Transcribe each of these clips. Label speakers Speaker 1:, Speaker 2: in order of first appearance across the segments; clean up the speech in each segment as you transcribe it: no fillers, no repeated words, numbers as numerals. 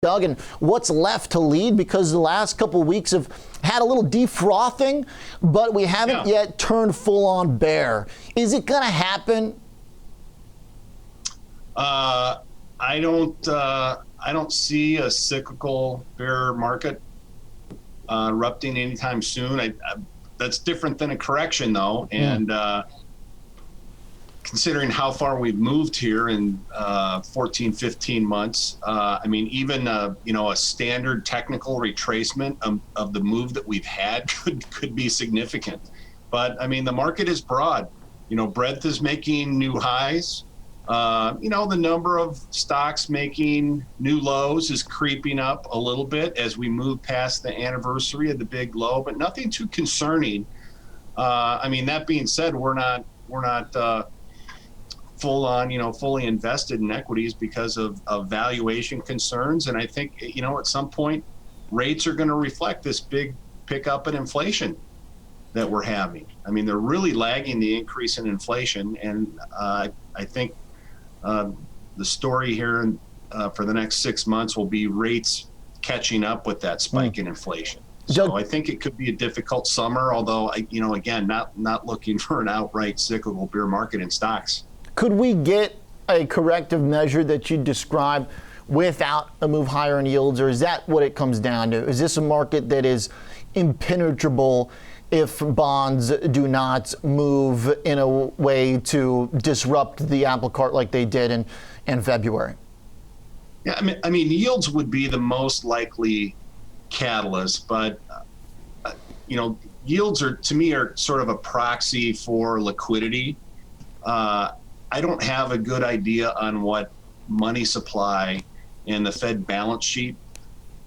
Speaker 1: Doug, and what's left to lead, because the last couple of weeks have had a little defrothing, but we haven't yet turned full-on bear. Is it going to happen?
Speaker 2: I don't see a cyclical bear market erupting anytime soon. That's different than a correction, though, and considering how far we've moved here in 14, 15 months, I mean, even a standard technical retracement of the move that we've had could be significant. But I mean, the market is broad. Breadth is making new highs. The number of stocks making new lows is creeping up a little bit as we move past the anniversary of the big low, but nothing too concerning. I mean, that being said, we're not full on, fully invested in equities because of valuation concerns. And I think, at some point, rates are going to reflect this big pickup in inflation that we're having. I mean, they're really lagging the increase in inflation. And I think the story here for the next 6 months will be rates catching up with that spike in inflation. So I think it could be a difficult summer, although, again, not looking for an outright cyclical bear market in stocks.
Speaker 1: Could we get a corrective measure that you describe without a move higher in yields, or is that what it comes down to? Is this a market that is impenetrable if bonds do not move in a way to disrupt the apple cart like they did in February?
Speaker 2: Yeah, I mean, yields would be the most likely catalyst, but yields to me are sort of a proxy for liquidity. I don't have a good idea on what money supply and the Fed balance sheet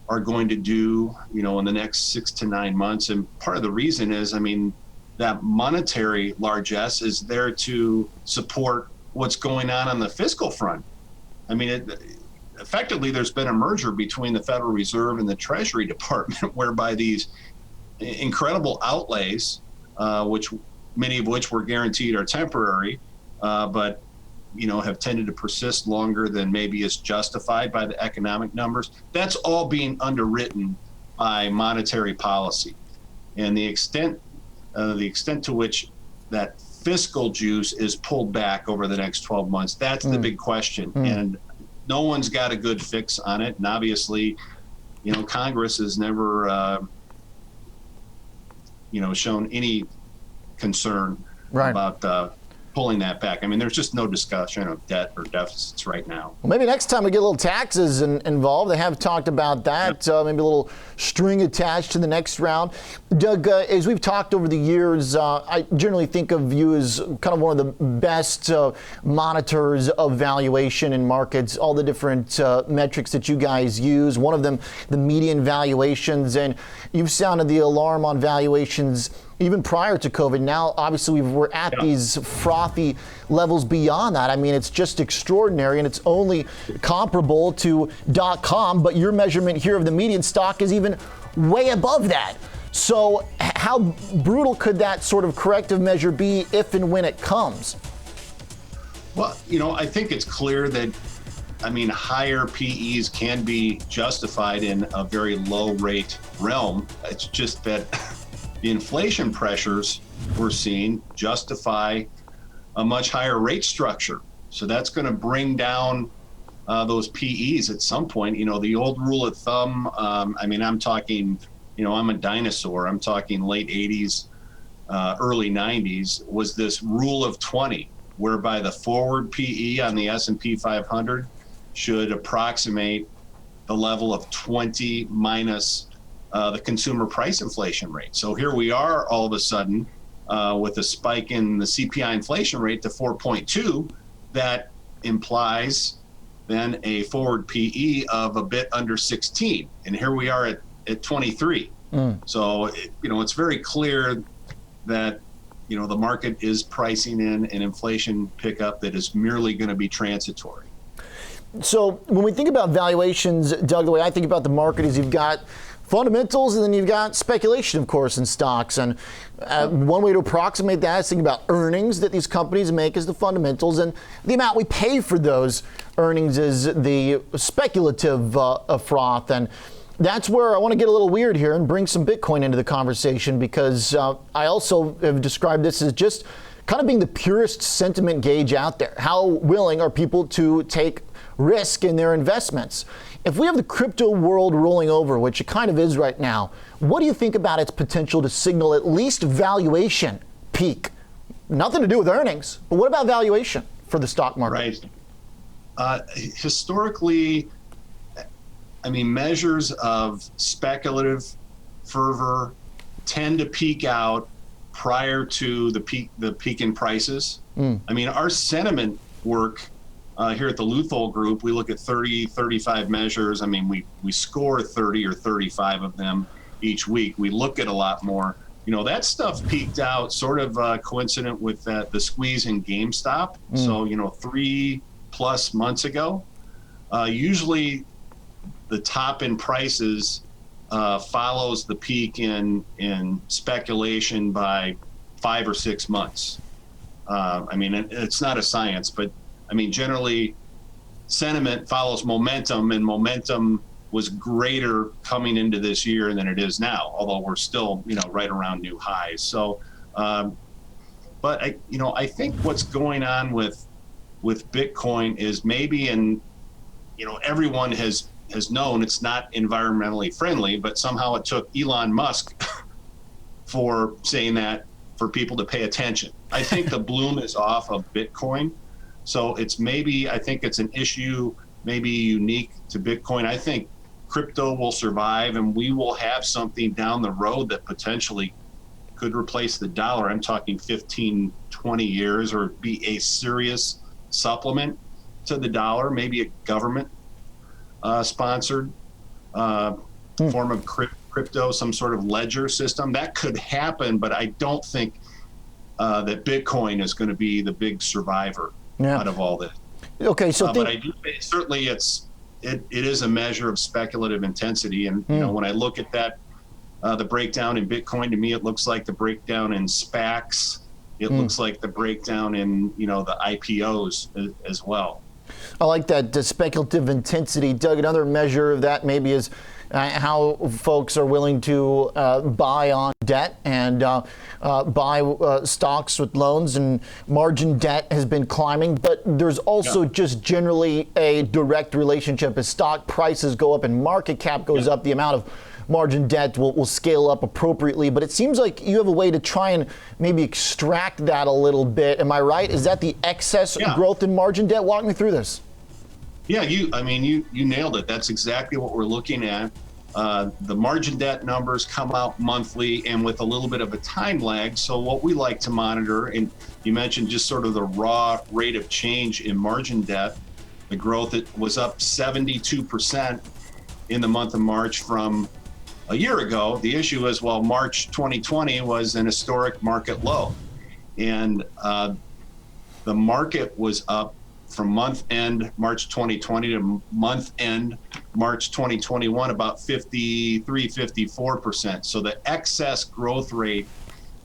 Speaker 2: are going to do, in the next 6 to 9 months. And part of the reason is, I mean, that monetary largesse is there to support what's going on the fiscal front. I mean, effectively, there's been a merger between the Federal Reserve and the Treasury Department, whereby these incredible outlays, many of which were guaranteed are temporary, but have tended to persist longer than maybe is justified by the economic numbers. That's all being underwritten by monetary policy, and the extent to which that fiscal juice is pulled back over the next 12 months, that's the big question. And no one's got a good fix on it. And obviously, Congress has never, shown any concern about pulling that back. I mean, there's just no discussion of debt or deficits right now.
Speaker 1: Well, maybe next time we get a little taxes involved. They have talked about that. Maybe a little string attached to the next round. Doug, as we've talked over the years, I generally think of you as kind of one of the best monitors of valuation in markets, all the different metrics that you guys use. One of them, the median valuations, and you've sounded the alarm on valuations even prior to COVID. Now, obviously, we're at these frothy levels beyond that. I mean, it's just extraordinary, and it's only comparable to .com, but your measurement here of the median stock is even way above that. So how brutal could that sort of corrective measure be if and when it comes?
Speaker 2: Well, I think it's clear that, higher PEs can be justified in a very low rate realm. It's just that the inflation pressures we're seeing justify a much higher rate structure. So that's going to bring down those PEs at some point. The old rule of thumb, I'm talking, I'm a dinosaur. I'm talking late 80s, early 90s, was this rule of 20, whereby the forward PE on the S&P 500 should approximate the level of 20 minus the consumer price inflation rate. So here we are all of a sudden with a spike in the CPI inflation rate to 4.2. That implies then a forward PE of a bit under 16. And here we are at 23. So, it's very clear that, the market is pricing in an inflation pickup that is merely going to be transitory.
Speaker 1: So when we think about valuations, Doug, the way I think about the market is you've got fundamentals, and then you've got speculation, of course, in stocks. And one way to approximate that is thinking about earnings that these companies make as the fundamentals, and the amount we pay for those earnings is the speculative froth. And that's where I want to get a little weird here and bring some Bitcoin into the conversation, because I also have described this as just kind of being the purest sentiment gauge out there. How willing are people to take risk in their investments? If we have the crypto world rolling over, which it kind of is right now, what do you think about its potential to signal at least valuation peak? Nothing to do with earnings, but what about valuation for the stock market?
Speaker 2: Right. Historically, I mean, measures of speculative fervor tend to peak out prior to the peak in prices. I mean, our sentiment work here at the Luthol Group, we look at 30, 35 measures. I mean, we score 30 or 35 of them each week. We look at a lot more. You know, that stuff peaked out sort of coincident with the squeeze in GameStop. So, 3+ months ago. Usually the top in prices follows the peak in speculation by 5 or 6 months. I mean, it's not a science, but I mean, generally, sentiment follows momentum, and momentum was greater coming into this year than it is now, although we're still, right around new highs. So, but I think what's going on with Bitcoin is maybe, and everyone has known it's not environmentally friendly, but somehow it took Elon Musk for saying that for people to pay attention. I think the bloom is off of Bitcoin. So I think it's an issue maybe unique to Bitcoin. I think crypto will survive, and we will have something down the road that potentially could replace the dollar. I'm talking 15, 20 years, or be a serious supplement to the dollar, maybe a government sponsored form of crypto, some sort of ledger system. That could happen, but I don't think that Bitcoin is going to be the big survivor out of all this.
Speaker 1: Okay, so
Speaker 2: but I do think certainly it is a measure of speculative intensity, and when I look at that, the breakdown in Bitcoin, to me it looks like the breakdown in SPACs. It looks like the breakdown in the IPOs as well.
Speaker 1: I like that speculative intensity, Doug. Another measure of that maybe is how folks are willing to buy on debt and buy stocks with loans, and margin debt has been climbing. But there's also just generally a direct relationship. As stock prices go up and market cap goes up, the amount of margin debt will scale up appropriately. But it seems like you have a way to try and maybe extract that a little bit. Am I right? Is that the excess growth in margin debt? Walk me through this.
Speaker 2: Yeah, you nailed it. That's exactly what we're looking at. The margin debt numbers come out monthly and with a little bit of a time lag. So what we like to monitor, and you mentioned just sort of the raw rate of change in margin debt, the growth, it was up 72% in the month of March from a year ago. The issue is, March 2020 was an historic market low, and the market was up from month end March 2020 to month end March 2021 about 54%. So the excess growth rate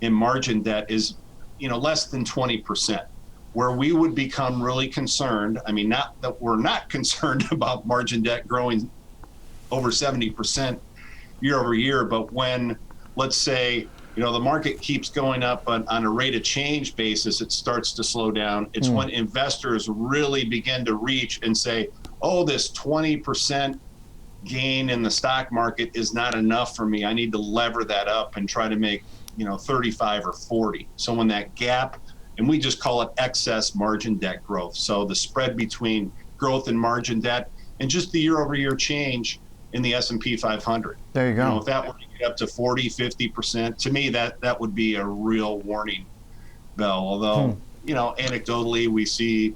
Speaker 2: in margin debt is less than 20%. Where we would become really concerned, I mean, not that we're not concerned about margin debt growing over 70% year over year, but when, let's say, the market keeps going up, but on a rate of change basis, it starts to slow down. It's when investors really begin to reach and say, oh, this 20% gain in the stock market is not enough for me. I need to lever that up and try to make, 35 or 40. So when that gap, and we just call it excess margin debt growth. So the spread between growth in margin debt and just the year over year change in the S&P 500.
Speaker 1: There you go.
Speaker 2: If that were to get up to 40, 50%, to me, that would be a real warning bell. Although, anecdotally, we see,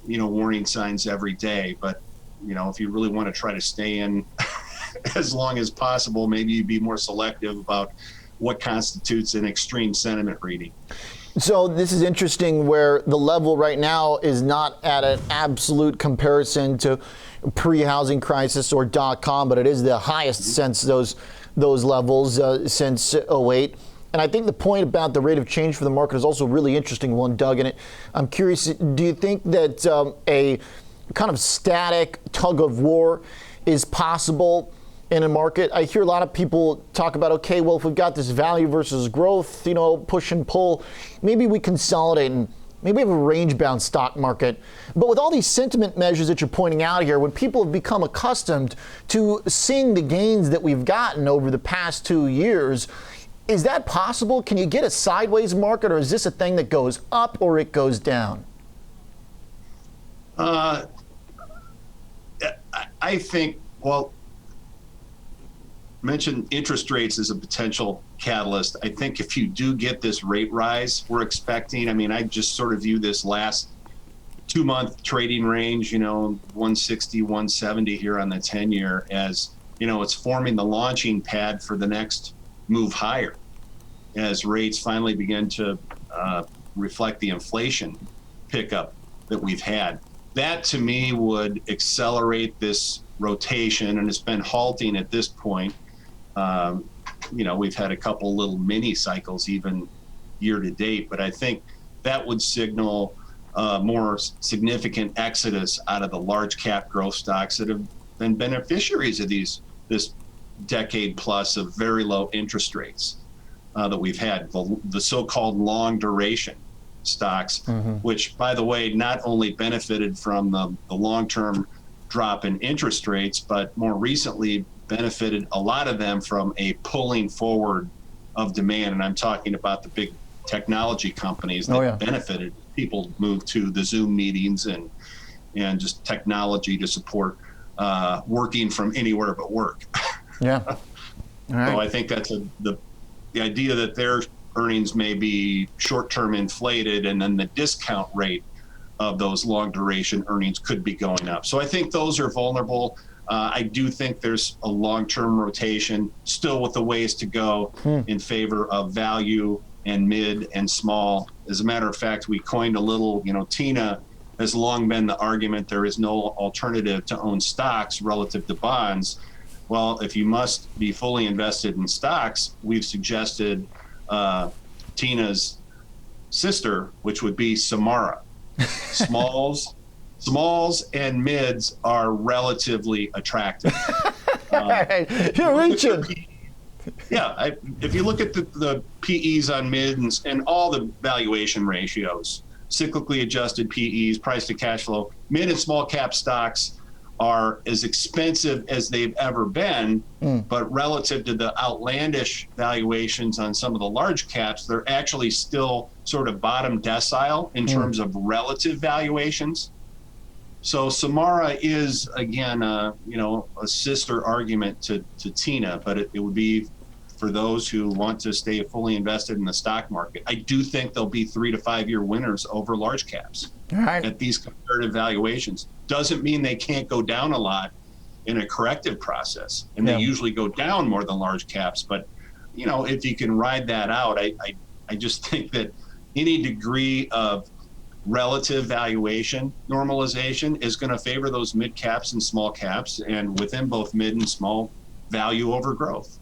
Speaker 2: warning signs every day. But, if you really want to try to stay in as long as possible, maybe you'd be more selective about what constitutes an extreme sentiment reading.
Speaker 1: So this is interesting, where the level right now is not at an absolute comparison to pre-housing crisis or .com, but it is the highest since those levels since '08. And I think the point about the rate of change for the market is also a really interesting one, Doug. And I'm curious, do you think that a kind of static tug of war is possible in a market? I hear a lot of people talk about, okay, well, if we've got this value versus growth, push and pull, maybe we consolidate and maybe we have a range-bound stock market. But with all these sentiment measures that you're pointing out here, when people have become accustomed to seeing the gains that we've gotten over the past 2 years, is that possible? Can you get a sideways market, or is this a thing that goes up or it goes down?
Speaker 2: I think, well, mentioned interest rates as a potential catalyst. I think if you do get this rate rise we're expecting, I just sort of view this last 2-month trading range, 160, 170 here on the 10-year as, it's forming the launching pad for the next move higher as rates finally begin to reflect the inflation pickup that we've had. That to me would accelerate this rotation, and it's been halting at this point. We've had a couple little mini cycles even year to date, but I think that would signal more significant exodus out of the large cap growth stocks that have been beneficiaries of this decade plus of very low interest rates that we've had, the so-called long duration stocks, which, by the way, not only benefited from the long-term drop in interest rates, but more recently benefited, a lot of them, from a pulling forward of demand. And I'm talking about the big technology companies that benefited. People moved to the Zoom meetings and just technology to support working from anywhere but work.
Speaker 1: Yeah. All right.
Speaker 2: So I think that's the idea that their earnings may be short-term inflated, and then the discount rate of those long duration earnings could be going up. So I think those are vulnerable. I do think there's a long-term rotation still with the ways to go in favor of value and mid and small. As a matter of fact, we coined a little, Tina has long been the argument there is no alternative to own stocks relative to bonds. Well, if you must be fully invested in stocks, we've suggested Tina's sister, which would be Samara. Smalls and mids are relatively attractive.
Speaker 1: You're reaching.
Speaker 2: If you look at the PEs on mids and all the valuation ratios, cyclically adjusted PEs, price to cash flow, mid and small cap stocks are as expensive as they've ever been, but relative to the outlandish valuations on some of the large caps, they're actually still sort of bottom decile in terms of relative valuations. So Samara is, again, a sister argument to Tina, but it would be for those who want to stay fully invested in the stock market. I do think there'll be 3 to 5 year winners over large caps at these comparative valuations. Doesn't mean they can't go down a lot in a corrective process, and they usually go down more than large caps. But if you can ride that out, I just think that any degree of relative valuation normalization is going to favor those mid caps and small caps, and within both mid and small, value over growth.